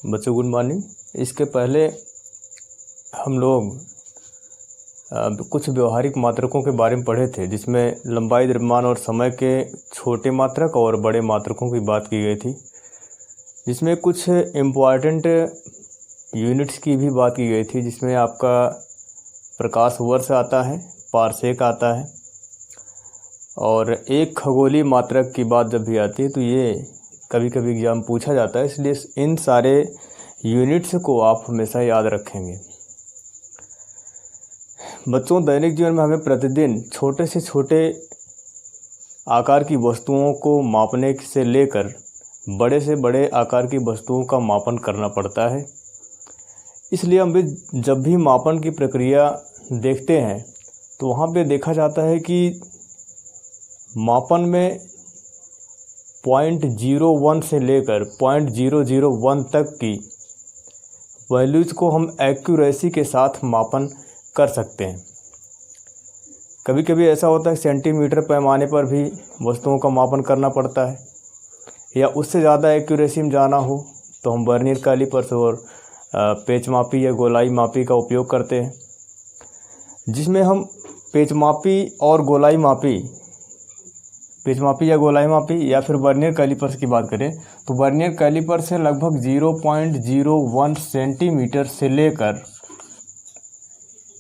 बच्चों good morning. इसके पहले हम लोग कुछ व्यवहारिक मात्रकों के बारे में पढ़े थे, जिसमें लंबाई, द्रव्यमान और समय के छोटे मात्रक और बड़े मात्रकों की बात की गई थी, जिसमें कुछ इम्पॉर्टेंट यूनिट्स की भी बात की गई थी, जिसमें आपका प्रकाश वर्ष आता है, पारसेक आता है, और एक खगोलीय मात्रक की बात जब भी आती है तो ये कभी कभी एग्जाम पूछा जाता है, इसलिए इन सारे यूनिट्स को आप हमेशा याद रखेंगे। बच्चों, दैनिक जीवन में हमें प्रतिदिन छोटे से छोटे आकार की वस्तुओं को मापने से लेकर बड़े से बड़े आकार की वस्तुओं का मापन करना पड़ता है। इसलिए हम भी जब भी मापन की प्रक्रिया देखते हैं तो वहाँ पे देखा जाता है कि मापन में 0.01 से लेकर 0.001 तक की वैल्यूज़ को हम एक्यूरेसी के साथ मापन कर सकते हैं। कभी कभी ऐसा होता है सेंटीमीटर पैमाने पर भी वस्तुओं का मापन करना पड़ता है, या उससे ज़्यादा एक्यूरेसी में जाना हो तो हम वर्नियर कैलिपर्स और पेच मापी या गोलाई मापी का उपयोग करते हैं, जिसमें हम पेच मापी और गोलाई मापी, पेच मापी या गोलाई मापी या फिर वर्नियर कैलिपर्स की बात करें तो वर्नियर कैलिपर से लगभग 0.01 सेंटीमीटर से लेकर,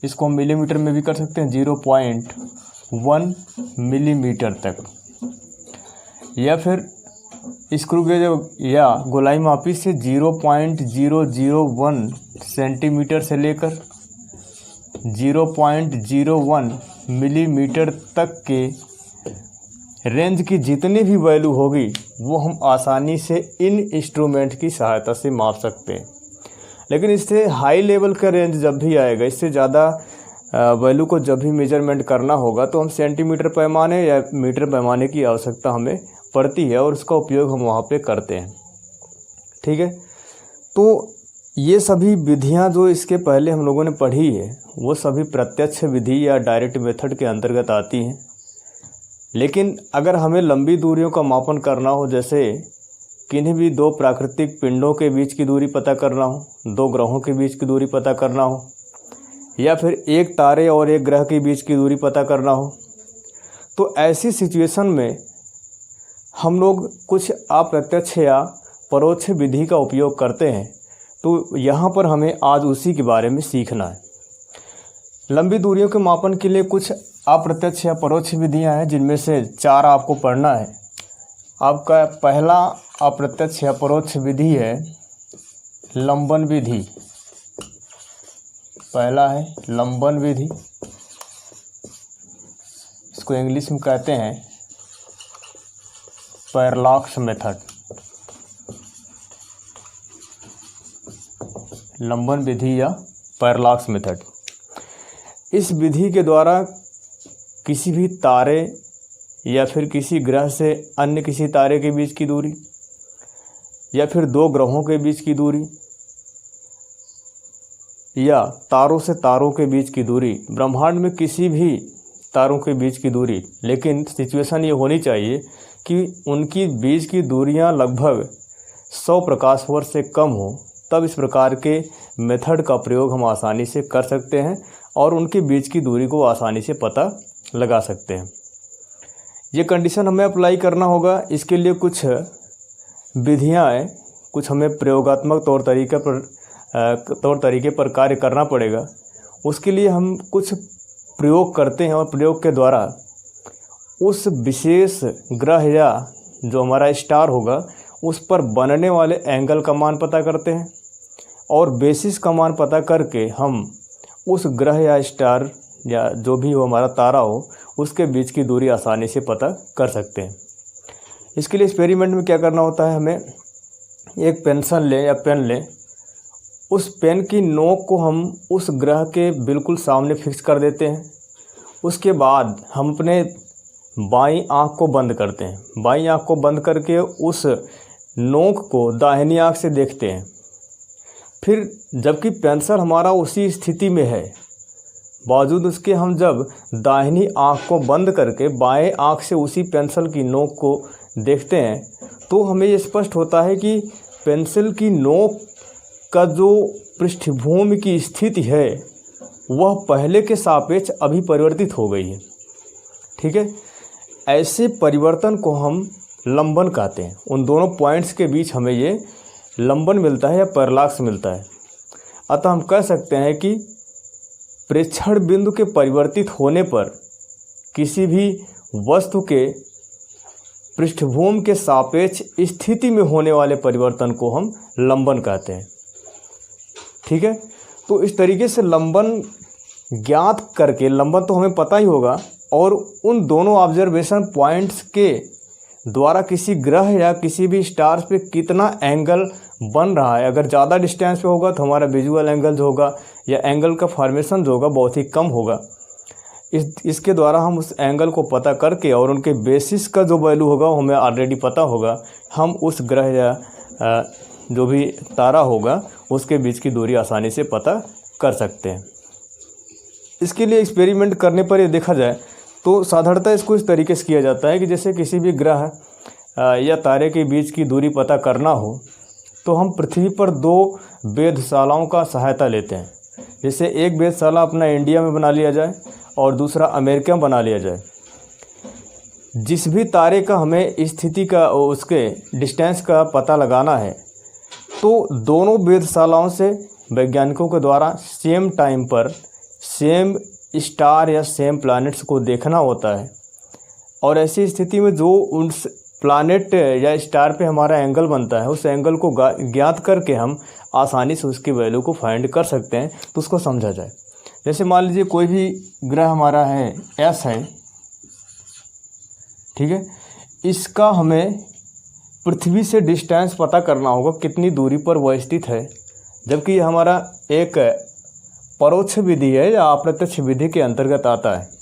इसको हम मिलीमीटर में भी कर सकते हैं, 0.1 मिलीमीटर तक, या फिर स्क्रू गेज या गोलाई मापी से 0.001 सेंटीमीटर से लेकर 0.01 मिलीमीटर तक के रेंज की जितनी भी वैल्यू होगी वो हम आसानी से इन इंस्ट्रूमेंट की सहायता से माप सकते हैं। लेकिन इससे हाई लेवल का रेंज जब भी आएगा, इससे ज़्यादा वैल्यू को जब भी मेजरमेंट करना होगा तो हम सेंटीमीटर पैमाने या मीटर पैमाने की आवश्यकता हमें पड़ती है, और उसका उपयोग हम वहाँ पे करते हैं। ठीक है, तो ये सभी विधियाँ जो इसके पहले हम लोगों ने पढ़ी है वो सभी प्रत्यक्ष विधि या डायरेक्ट मेथड के अंतर्गत आती हैं। लेकिन अगर हमें लंबी दूरियों का मापन करना हो, जैसे किन्हीं भी दो प्राकृतिक पिंडों के बीच की दूरी पता करना हो, दो ग्रहों के बीच की दूरी पता करना हो, या फिर एक तारे और एक ग्रह के बीच की दूरी पता करना हो, तो ऐसी सिचुएशन में हम लोग कुछ अप्रत्यक्ष या परोक्ष विधि का उपयोग करते हैं। तो यहाँ पर हमें आज उसी के बारे में सीखना है। लंबी दूरियों के मापन के लिए कुछ अप्रत्यक्ष या परोक्ष विधियाँ हैं, जिनमें से 4 आपको पढ़ना है। आपका पहला अप्रत्यक्ष या परोक्ष विधि है लंबन विधि। पहला है लंबन विधि, इसको इंग्लिश में कहते हैं पैरालॉक्स मेथड। लंबन विधि या पैरालॉक्स मेथड, इस विधि के द्वारा किसी भी तारे या फिर किसी ग्रह से अन्य किसी तारे के बीच की दूरी, या फिर दो ग्रहों के बीच की दूरी, या तारों से तारों के बीच की दूरी, ब्रह्मांड में किसी भी तारों के बीच की दूरी, लेकिन सिचुएशन ये होनी चाहिए कि उनकी बीच की दूरियां लगभग 100 प्रकाश वर्ष से कम हो, तब इस प्रकार के मेथड का प्रयोग हम आसानी से कर सकते हैं और उनके बीच की दूरी को आसानी से पता लगा सकते हैं। ये कंडीशन हमें अप्लाई करना होगा। इसके लिए कुछ विधियाँ हैं, कुछ हमें प्रयोगात्मक तौर तरीके पर कार्य करना पड़ेगा। उसके लिए हम कुछ प्रयोग करते हैं, और प्रयोग के द्वारा उस विशेष ग्रह या जो हमारा स्टार होगा उस पर बनने वाले एंगल का मान पता करते हैं, और बेसिस का मान पता करके हम उस ग्रह या स्टार या जो भी हो हमारा तारा हो उसके बीच की दूरी आसानी से पता कर सकते हैं। इसके लिए एक्सपेरिमेंट में क्या करना होता है, हमें एक पेंसिल लें या पेन लें, उस पेन की नोक को हम उस ग्रह के बिल्कुल सामने फिक्स कर देते हैं। उसके बाद हम अपने बाईं आँख को बंद करते हैं। बाईं आँख को बंद करके उस नोक को दाहिनी आँख से देखते हैं। फिर जबकि पेंसिल हमारा उसी स्थिति में है, बावजूद उसके हम जब दाहिनी आँख को बंद करके बाएं आँख से उसी पेंसिल की नोक को देखते हैं तो हमें ये स्पष्ट होता है कि पेंसिल की नोक का जो पृष्ठभूमि की स्थिति है वह पहले के सापेक्ष अभी परिवर्तित हो गई है। ठीक है, ऐसे परिवर्तन को हम लंबन कहते हैं। उन दोनों पॉइंट्स के बीच हमें ये लंबन मिलता है या पैरेलैक्स मिलता है। अतः हम कह सकते हैं कि प्रेक्षण बिंदु के परिवर्तित होने पर किसी भी वस्तु के पृष्ठभूमि के सापेक्ष स्थिति में होने वाले परिवर्तन को हम लंबन कहते हैं। ठीक है, तो इस तरीके से लंबन ज्ञात करके, लंबन तो हमें पता ही होगा, और उन दोनों ऑब्जर्वेशन पॉइंट्स के द्वारा किसी ग्रह या किसी भी स्टार्स पे कितना एंगल बन रहा है। अगर ज़्यादा डिस्टेंस पे होगा तो हमारा विजुअल एंगल जो होगा या एंगल का फॉर्मेशन जो होगा बहुत ही कम होगा। इसके द्वारा हम उस एंगल को पता करके और उनके बेसिस का जो वैल्यू होगा वो हमें ऑलरेडी पता होगा, हम उस ग्रह या जो भी तारा होगा उसके बीच की दूरी आसानी से पता कर सकते हैं। इसके लिए एक्सपेरिमेंट करने पर ये देखा जाए तो साधारणतः इसको इस तरीके से किया जाता है कि जैसे किसी भी ग्रह या तारे के बीच की दूरी पता करना हो तो हम पृथ्वी पर दो वेधशालाओं का सहायता लेते हैं। जैसे एक वेधशाला अपना इंडिया में बना लिया जाए और दूसरा अमेरिका में बना लिया जाए। जिस भी तारे का हमें स्थिति का, उसके डिस्टेंस का पता लगाना है, तो दोनों वेधशालाओं से वैज्ञानिकों के द्वारा सेम टाइम पर सेम स्टार या सेम प्लैनेट्स को देखना होता है। और ऐसी स्थिति में जो उस प्लैनेट या स्टार पे हमारा एंगल बनता है, उस एंगल को ज्ञात करके हम आसानी से उसकी वैल्यू को फाइंड कर सकते हैं। तो उसको समझा जाए, जैसे मान लीजिए कोई भी ग्रह हमारा है, एस है, ठीक है, इसका हमें पृथ्वी से डिस्टेंस पता करना होगा, कितनी दूरी पर वह स्थित है, जबकि ये हमारा एक परोक्ष विधि है या अप्रत्यक्ष विधि के अंतर्गत आता है।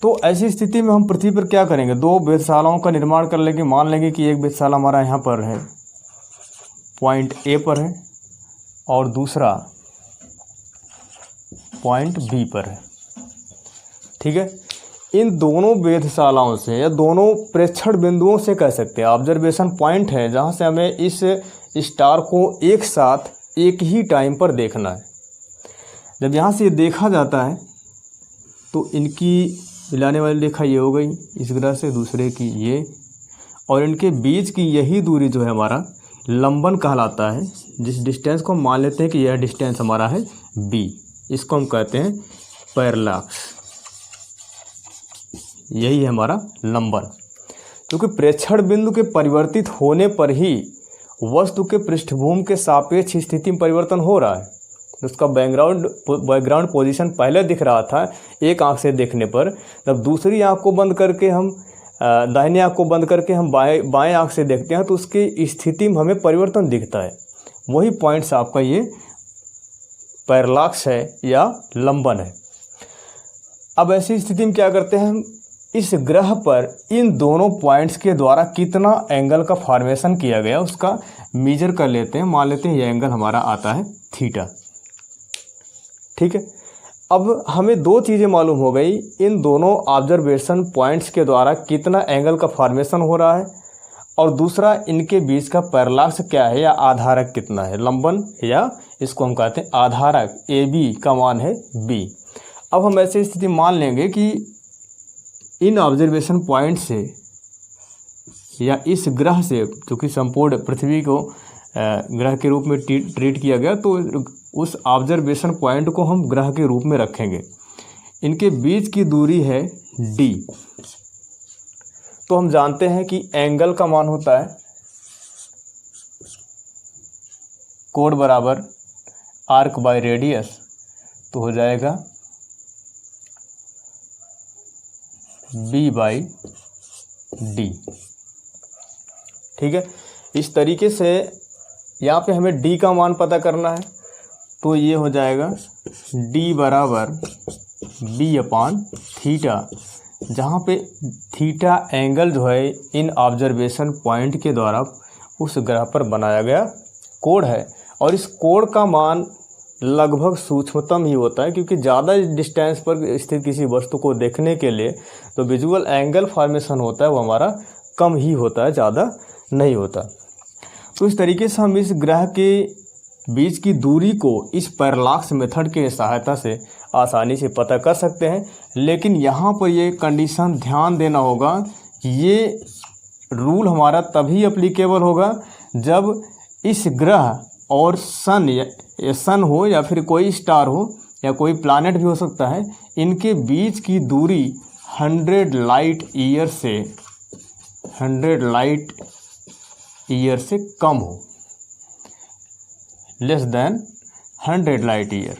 तो ऐसी स्थिति में हम पृथ्वी पर क्या करेंगे, दो वेधशालाओं का निर्माण कर लेंगे। मान लेंगे कि एक वेधशाला हमारा यहाँ पर है, पॉइंट ए पर है, और दूसरा पॉइंट बी पर है। ठीक है, इन दोनों वेधशालाओं से या दोनों प्रेक्षण बिंदुओं से कह सकते हैं, ऑब्जर्वेशन पॉइंट है जहाँ से हमें इस स्टार को एक साथ एक ही टाइम पर देखना है। जब यहाँ से ये देखा जाता है तो इनकी मिलाने वाली रेखा ये हो गई, इस ग्रह से दूसरे की ये, और इनके बीच की यही दूरी जो है हमारा लंबन कहलाता है। जिस डिस्टेंस को हम मान लेते हैं कि यह डिस्टेंस हमारा है b, इसको हम कहते हैं पैरेलैक्स। यही है हमारा लंबन। क्योंकि प्रेक्षण बिंदु के परिवर्तित होने पर ही वस्तु के पृष्ठभूमि के सापेक्ष स्थिति में परिवर्तन हो रहा है। उसका बैकग्राउंड पोजीशन पहले दिख रहा था एक आंख से देखने पर, तब दूसरी आंख को बंद करके हम दाहिनी आंख को बंद करके हम बाएं आंख से देखते हैं तो उसकी स्थिति में हमें परिवर्तन दिखता है। वही पॉइंट्स आपका ये पैरेलैक्स है या लंबन है। अब ऐसी स्थिति में क्या करते हैं, हम इस ग्रह पर इन दोनों पॉइंट्स के द्वारा कितना एंगल का फॉर्मेशन किया गया उसका मेजर कर लेते हैं। मान लेते हैं ये एंगल हमारा आता है थीटा। ठीक है, अब हमें दो चीज़ें मालूम हो गई, इन दोनों ऑब्जर्वेशन पॉइंट्स के द्वारा कितना एंगल का फॉर्मेशन हो रहा है, और दूसरा इनके बीच का पैरेलैक्स क्या है या आधारक कितना है, लंबन, या इसको हम कहते हैं आधारक, ए बी का मान है b। अब हम ऐसी स्थिति मान लेंगे कि इन ऑब्जर्वेशन पॉइंट से या इस ग्रह से, चूँकि संपूर्ण पृथ्वी को ग्रह के रूप में ट्रीट किया गया, तो उस ऑब्जर्वेशन पॉइंट को हम ग्रह के रूप में रखेंगे। इनके बीच की दूरी है d। तो हम जानते हैं कि एंगल का मान होता है कोण बराबर आर्क बाय रेडियस, तो हो जाएगा b बाई डी। ठीक है, इस तरीके से यहाँ पे हमें d का मान पता करना है, तो ये हो जाएगा d बराबर b अपान थीटा, जहाँ पे थीटा एंगल जो है इन ऑब्जर्वेशन पॉइंट के द्वारा उस ग्रह पर बनाया गया कोण है। और इस कोण का मान लगभग सूक्ष्मतम ही होता है, क्योंकि ज़्यादा डिस्टेंस पर स्थित किसी वस्तु को देखने के लिए तो विजुअल एंगल फॉर्मेशन होता है वो हमारा कम ही होता है, ज़्यादा नहीं होता। तो इस तरीके से हम इस ग्रह के बीच की दूरी को इस पैरालॉक्स मेथड के सहायता से आसानी से पता कर सकते हैं। लेकिन यहाँ पर ये कंडीशन ध्यान देना होगा कि ये रूल हमारा तभी एप्लीकेबल होगा जब इस ग्रह और सन हो या फिर कोई स्टार हो या कोई प्लैनेट भी हो सकता है, इनके बीच की दूरी 100 लाइट ईयर से कम हो, लेस देन 100 लाइट ईयर।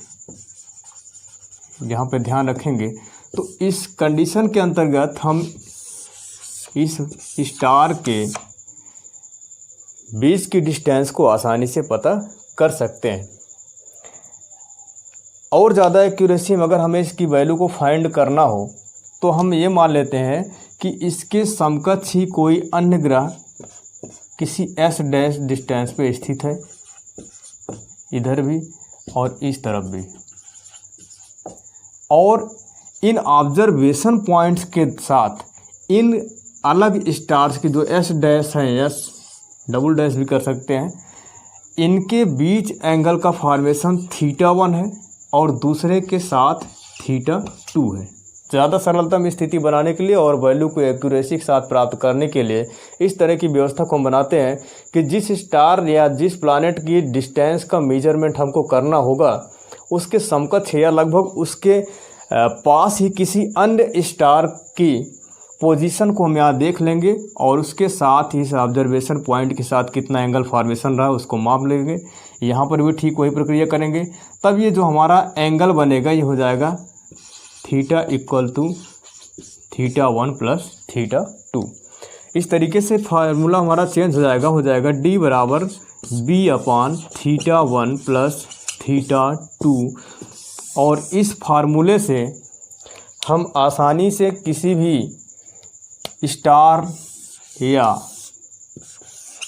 यहाँ पे ध्यान रखेंगे। तो इस कंडीशन के अंतर्गत हम इस स्टार के बीच की डिस्टेंस को आसानी से पता कर सकते हैं। और ज़्यादा एक्यूरेसी में अगर हमें इसकी वैल्यू को फाइंड करना हो तो हम ये मान लेते हैं कि इसके समकक्ष ही कोई अन्य ग्रह किसी s डैश डिस्टेंस पे स्थित है, इधर भी और इस तरफ भी। और इन ऑब्जर्वेशन पॉइंट्स के साथ इन अलग स्टार्स की जो s डैश हैं, s डबल डैश भी कर सकते हैं, इनके बीच एंगल का फॉर्मेशन θ1 है और दूसरे के साथ θ2 है। ज़्यादा सरलता में स्थिति बनाने के लिए और वैल्यू को एक्यूरेसी के साथ प्राप्त करने के लिए इस तरह की व्यवस्था को हम बनाते हैं कि जिस स्टार या जिस प्लैनेट की डिस्टेंस का मेजरमेंट हमको करना होगा उसके समकक्ष या लगभग उसके पास ही किसी अन्य स्टार की पोजीशन को हम यहाँ देख लेंगे और उसके साथ ही इस ऑब्जर्वेशन पॉइंट के साथ कितना एंगल फॉर्मेशन रहा उसको माप लेंगे। यहाँ पर भी ठीक वही प्रक्रिया करेंगे। तब ये जो हमारा एंगल बनेगा ये हो जाएगा θ = θ1 + θ2। इस तरीके से फार्मूला हमारा चेंज हो जाएगा D = B/θ1 + θ2। और इस फार्मूले से हम आसानी से किसी भी स्टार या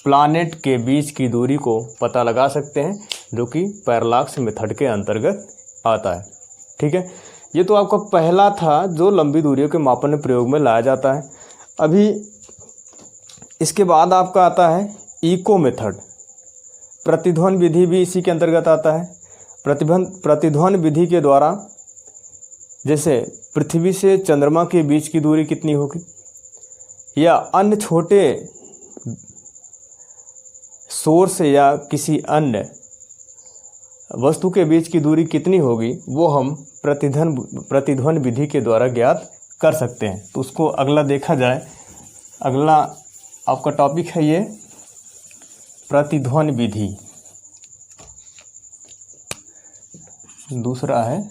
प्लैनेट के बीच की दूरी को पता लगा सकते हैं, जो कि पैरालॉक्स मेथड के अंतर्गत आता है। ठीक है, ये तो आपका पहला था जो लंबी दूरियों के मापन में प्रयोग में लाया जाता है। अभी इसके बाद आपका आता है इको मेथड। प्रतिध्वनि विधि भी इसी के अंतर्गत आता है। प्रतिध्वनि विधि के द्वारा जैसे पृथ्वी से चंद्रमा के बीच की दूरी कितनी होगी या अन्य छोटे सोर्स या किसी अन्य वस्तु के बीच की दूरी कितनी होगी, वो हम प्रतिध्वनि विधि के द्वारा ज्ञात कर सकते हैं। तो उसको अगला देखा जाए। अगला आपका टॉपिक है ये प्रतिध्वनि विधि। दूसरा है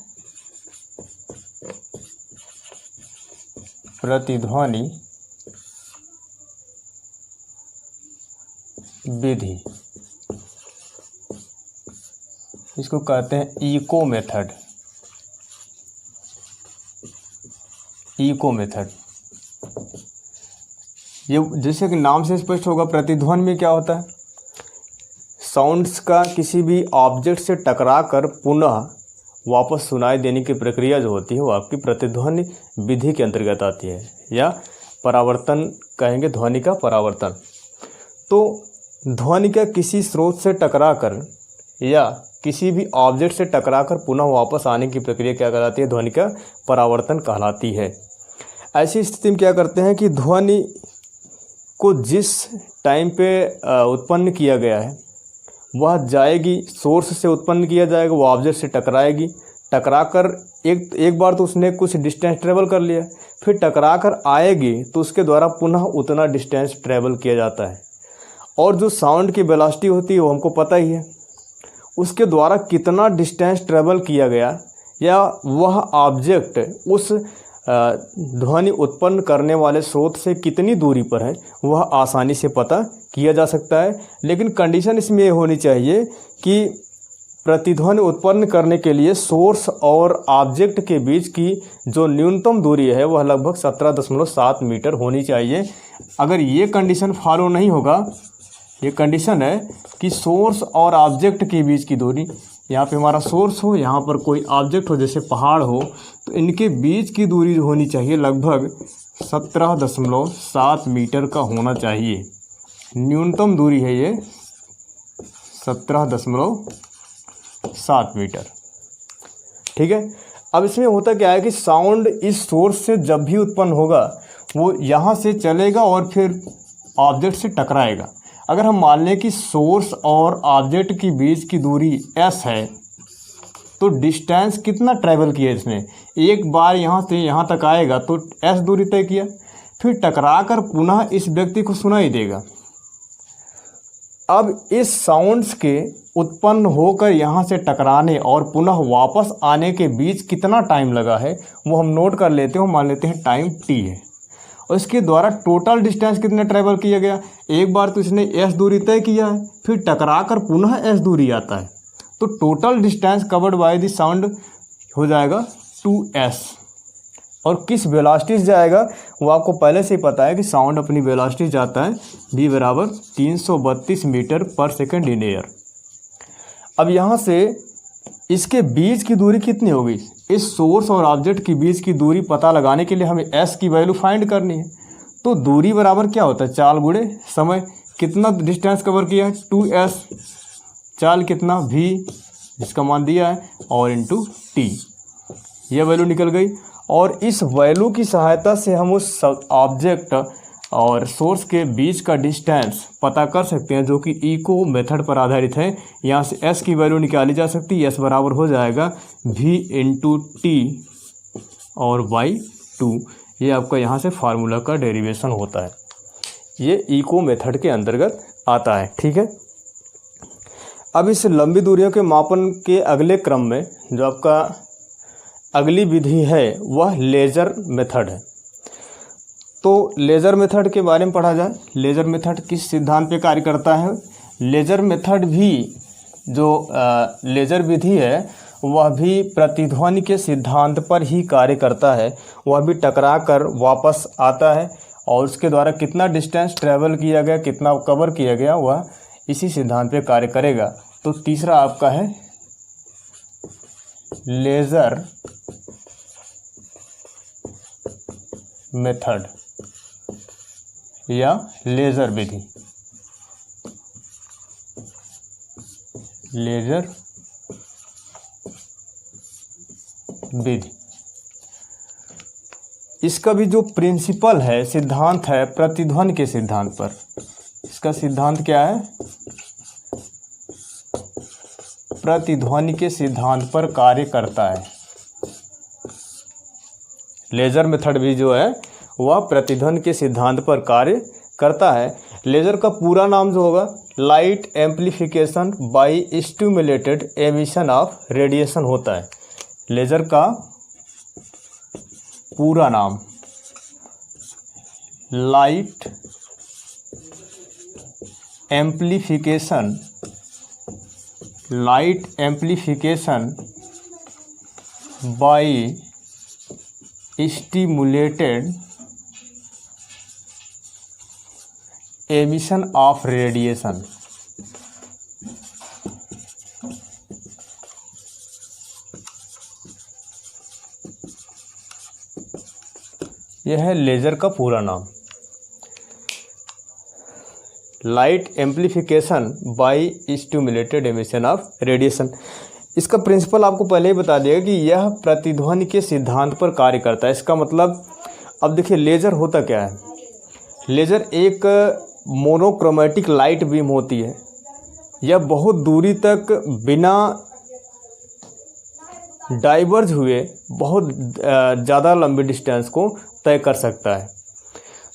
प्रतिध्वनि विधि। इसको कहते हैं इको मेथड। ये जैसे कि नाम से स्पष्ट होगा, प्रतिध्वनि में क्या होता है, साउंड्स का किसी भी ऑब्जेक्ट से टकराकर पुनः वापस सुनाई देने की प्रक्रिया जो होती है वो आपकी प्रतिध्वनि विधि के अंतर्गत आती है, या परावर्तन कहेंगे, ध्वनि का परावर्तन। तो ध्वनि का किसी स्रोत से टकराकर या किसी भी ऑब्जेक्ट से टकराकर पुनः वापस आने की प्रक्रिया क्या कहलाती है, ध्वनि का परावर्तन कहलाती है। ऐसी स्थिति में क्या करते हैं कि ध्वनि को जिस टाइम पे उत्पन्न किया गया है वह जाएगी, सोर्स से उत्पन्न किया जाएगा, वो ऑब्जेक्ट से टकराएगी, टकराकर एक बार तो उसने कुछ डिस्टेंस ट्रेवल कर लिया, फिर टकराकर आएगी तो उसके द्वारा पुनः उतना डिस्टेंस ट्रेवल किया जाता है। और जो साउंड की वेलोसिटी होती है वो हमको पता ही है, उसके द्वारा कितना डिस्टेंस ट्रेवल किया गया या वह ऑब्जेक्ट उस ध्वनि उत्पन्न करने वाले स्रोत से कितनी दूरी पर है वह आसानी से पता किया जा सकता है। लेकिन कंडीशन इसमें ये होनी चाहिए कि प्रतिध्वनि उत्पन्न करने के लिए सोर्स और ऑब्जेक्ट के बीच की जो न्यूनतम दूरी है वह लगभग 17.7 मीटर होनी चाहिए। अगर ये कंडीशन फॉलो नहीं होगा, ये कंडीशन है कि सोर्स और ऑब्जेक्ट के बीच की दूरी, यहाँ पे हमारा सोर्स हो, यहाँ पर कोई ऑब्जेक्ट हो जैसे पहाड़ हो, तो इनके बीच की दूरी जो होनी चाहिए लगभग 17.7 मीटर का होना चाहिए। न्यूनतम दूरी है ये 17.7 7 मीटर। ठीक है, अब इसमें होता क्या है कि साउंड इस सोर्स से जब भी उत्पन्न होगा वो यहाँ से चलेगा और फिर ऑब्जेक्ट से टकराएगा। अगर हम मान लें कि सोर्स और ऑब्जेक्ट के बीच की दूरी s है तो डिस्टेंस कितना ट्रैवल किया इसने, एक बार यहाँ से यहाँ तक आएगा तो s दूरी तय किया, फिर टकरा कर पुनः इस व्यक्ति को सुनाई देगा। अब इस साउंड्स के उत्पन्न होकर यहाँ से टकराने और पुनः वापस आने के बीच कितना टाइम लगा है वो हम नोट कर लेते हैं, मान लेते हैं टाइम t है। और इसके द्वारा टोटल डिस्टेंस कितना ट्रैवल किया गया, एक बार तो इसने s दूरी तय किया है, फिर टकरा कर पुनः s दूरी आता है, तो total distance covered by the sound हो जाएगा 2s। और किस वेलोसिटी से जाएगा वो आपको पहले से ही पता है कि साउंड अपनी वेलोसिटी जाता है v बराबर 332 मीटर पर सेकंड इन एयर। अब यहाँ से इसके बीच की दूरी कितनी होगी, इस सोर्स और ऑब्जेक्ट के बीच की दूरी पता लगाने के लिए हमें s की वैल्यू फाइंड करनी है। तो दूरी बराबर क्या होता है, चाल गुणे समय। कितना डिस्टेंस कवर किया है 2s, चाल कितना v जिसका मान दिया है और इंटू t, यह वैल्यू निकल गई। और इस वैल्यू की सहायता से हम उस ऑब्जेक्ट और सोर्स के बीच का डिस्टेंस पता कर सकते हैं जो कि इको मेथड पर आधारित है। यहाँ से s की वैल्यू निकाली जा सकती है, s बराबर हो जाएगा v इंटू टी और बाई 2। ये आपका यहाँ से फार्मूला का डेरिवेशन होता है, ये इको मेथड के अंतर्गत आता है। ठीक है, अब इस लंबी दूरियों के मापन के अगले क्रम में जो आपका अगली विधि है वह लेज़र मेथड है। तो लेज़र मेथड के बारे में पढ़ा जाए। लेज़र मेथड किस सिद्धांत पे कार्य करता है, लेज़र मेथड भी जो लेज़र विधि है वह भी प्रतिध्वनि के सिद्धांत पर ही कार्य करता है। वह भी टकरा कर वापस आता है और उसके द्वारा कितना डिस्टेंस ट्रैवल किया गया, कितना कवर किया गया, वह इसी सिद्धांत पे कार्य करेगा। तो तीसरा आपका है लेज़र मेथड या लेज़र विधि। लेज़र विधि इसका भी जो प्रिंसिपल है, सिद्धांत है प्रतिध्वनि के सिद्धांत पर। इसका सिद्धांत क्या है, प्रतिध्वनि के सिद्धांत पर कार्य करता है। लेज़र मेथड भी जो है वह प्रतिध्वनि के सिद्धांत पर कार्य करता है। लेज़र का पूरा नाम जो होगा light amplification by stimulated emission of radiation होता है। लेज़र का पूरा नाम light amplification by stimulated emission of radiation. यह है लेज़र का पूरा नाम, light amplification by stimulated emission of radiation. इसका प्रिंसिपल आपको पहले ही बता दिया कि यह प्रतिध्वनि के सिद्धांत पर कार्य करता है। इसका मतलब अब देखिए लेज़र होता क्या है। लेज़र एक मोनोक्रोमेटिक लाइट बीम होती है। यह बहुत दूरी तक बिना डाइवर्ज हुए बहुत ज़्यादा लंबी डिस्टेंस को तय कर सकता है।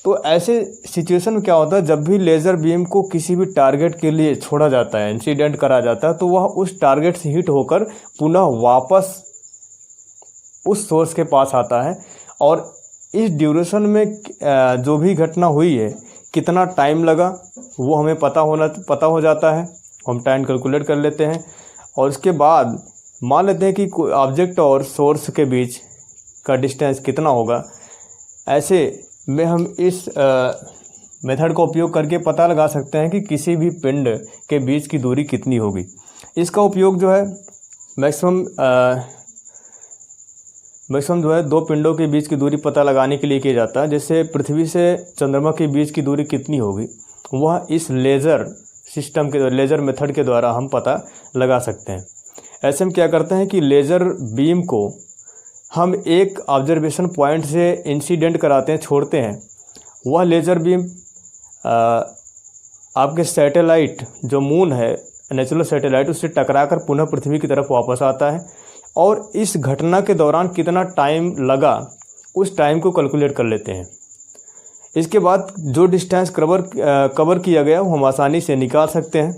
तो ऐसे सिचुएशन में क्या होता है, जब भी लेज़र बीम को किसी भी टारगेट के लिए छोड़ा जाता है, इंसिडेंट करा जाता है, तो वह उस टारगेट से हिट होकर पुनः वापस उस सोर्स के पास आता है। और इस ड्यूरेशन में जो भी घटना हुई है, कितना टाइम लगा, वो हमें पता हो जाता है। हम टाइम कैलकुलेट कर लेते हैं और उसके बाद मान लेते हैं कि ऑब्जेक्ट और सोर्स के बीच का डिस्टेंस कितना होगा। ऐसे में हम इस मेथड का उपयोग करके पता लगा सकते हैं कि किसी भी पिंड के बीच की दूरी कितनी होगी। इसका उपयोग जो है मैक्सिमम जो है दो पिंडों के बीच की दूरी पता लगाने के लिए किया जाता है। जैसे पृथ्वी से चंद्रमा के बीच की दूरी कितनी होगी, वह इस लेज़र सिस्टम के लेज़र मेथड के द्वारा हम पता लगा सकते हैं। ऐसे में क्या करते हैं कि लेज़र बीम को हम एक ऑब्जर्वेशन पॉइंट से इंसिडेंट कराते हैं, छोड़ते हैं। वह लेज़र बीम आपके सैटेलाइट जो मून है, नेचुरल सैटेलाइट, उससे टकराकर पुनः पृथ्वी की तरफ वापस आता है और इस घटना के दौरान कितना टाइम लगा उस टाइम को कैलकुलेट कर लेते हैं। इसके बाद जो डिस्टेंस कवर किया गया वो हम आसानी से निकाल सकते हैं।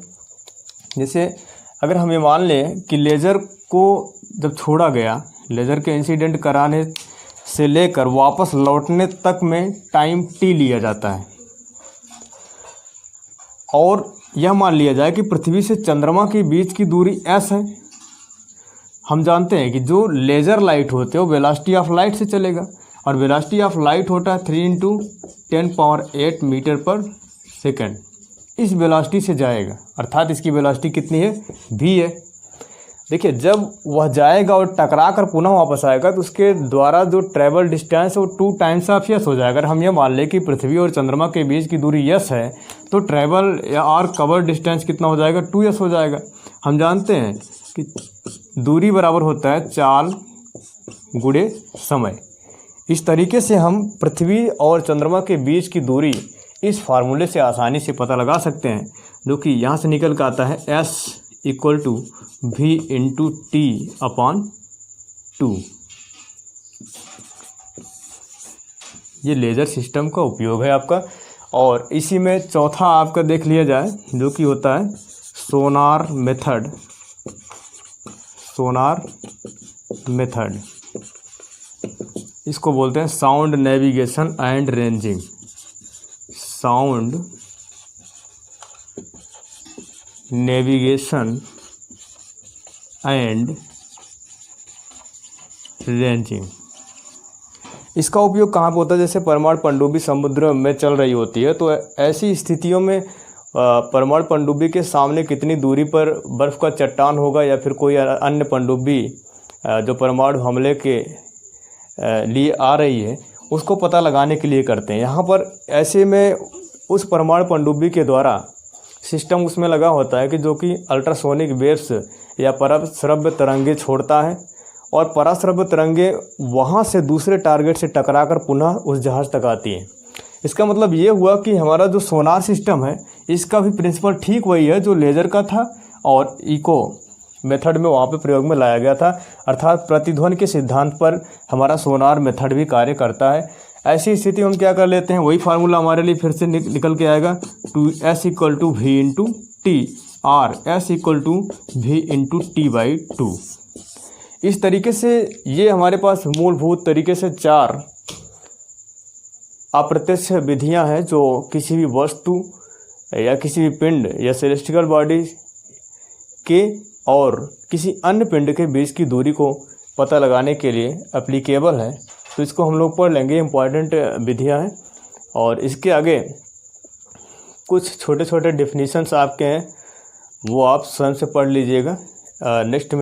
जैसे अगर हम ये मान लें कि लेज़र को जब छोड़ा गया, लेज़र के इंसिडेंट कराने से लेकर वापस लौटने तक में टाइम t लिया जाता है, और यह मान लिया जाए कि पृथ्वी से चंद्रमा के बीच की दूरी s है। हम जानते हैं कि जो लेज़र लाइट होते हैं वो वेलोसिटी ऑफ लाइट से चलेगा, और वेलोसिटी ऑफ लाइट होता है 3 × 10⁸ मीटर पर सेकेंड। इस वेलोसिटी से जाएगा, अर्थात इसकी वेलोसिटी कितनी है, v है। देखिए, जब वह जाएगा और टकरा कर पुनः वापस आएगा तो उसके द्वारा जो ट्रैवल डिस्टेंस है वो 2 टाइम्स ऑफ यस हो जाएगा। अगर हम ये मान लें कि पृथ्वी और चंद्रमा के बीच की दूरी यस है तो ट्रैवल या और कवर डिस्टेंस कितना हो जाएगा, 2s हो जाएगा। हम जानते हैं कि दूरी बराबर होता है चाल गुणे समय। इस तरीके से हम पृथ्वी और चंद्रमा के बीच की दूरी इस फार्मूले से आसानी से पता लगा सकते हैं, जो कि यहाँ से निकल कर आता है s = v × t/2। ये लेज़र सिस्टम का उपयोग है आपका। और इसी में चौथा आपका देख लिया जाए, जो कि होता है सोनार मेथड। सोनार मेथड, इसको बोलते हैं sound navigation and ranging. Sound navigation and ranging. इसका उपयोग कहाँ पर होता है, जैसे परमाणु पनडुब्बी समुद्र में चल रही होती है, तो ऐसी स्थितियों में परमाणु पनडुब्बी के सामने कितनी दूरी पर बर्फ़ का चट्टान होगा या फिर कोई अन्य पनडुब्बी जो परमाणु हमले के लिए आ रही है, उसको पता लगाने के लिए करते हैं। यहाँ पर ऐसे में उस परमाणु पनडुब्बी के द्वारा सिस्टम उसमें लगा होता है कि जो कि अल्ट्रासोनिक वेव्स या पराश्रव्य तरंगे छोड़ता है, और पराश्रव्य तरंगे वहाँ से दूसरे टारगेट से टकराकर पुनः उस जहाज़ तक आती हैं। इसका मतलब ये हुआ कि हमारा जो सोनार सिस्टम है इसका भी प्रिंसिपल ठीक वही है जो लेज़र का था और इको मेथड में वहाँ पे प्रयोग में लाया गया था, अर्थात प्रतिध्वनि के सिद्धांत पर हमारा सोनार मेथड भी कार्य करता है। ऐसी स्थिति में हम क्या कर लेते हैं, वही फार्मूला हमारे लिए फिर से निकल के आएगा, s = v × t और s = v × t/2। इस तरीके से ये हमारे पास मूलभूत तरीके से 4 अप्रत्यक्ष विधियां हैं जो किसी भी वस्तु या किसी भी पिंड या सेलेस्टियल बॉडी के और किसी अन्य पिंड के बीच की दूरी को पता लगाने के लिए एप्लीकेबल है। तो इसको हम लोग पढ़ लेंगे, इम्पॉर्टेंट विधियां हैं। और इसके आगे कुछ छोटे छोटे डेफिनेशंस आपके हैं, वो आप स्वयं से पढ़ लीजिएगा। नेक्स्ट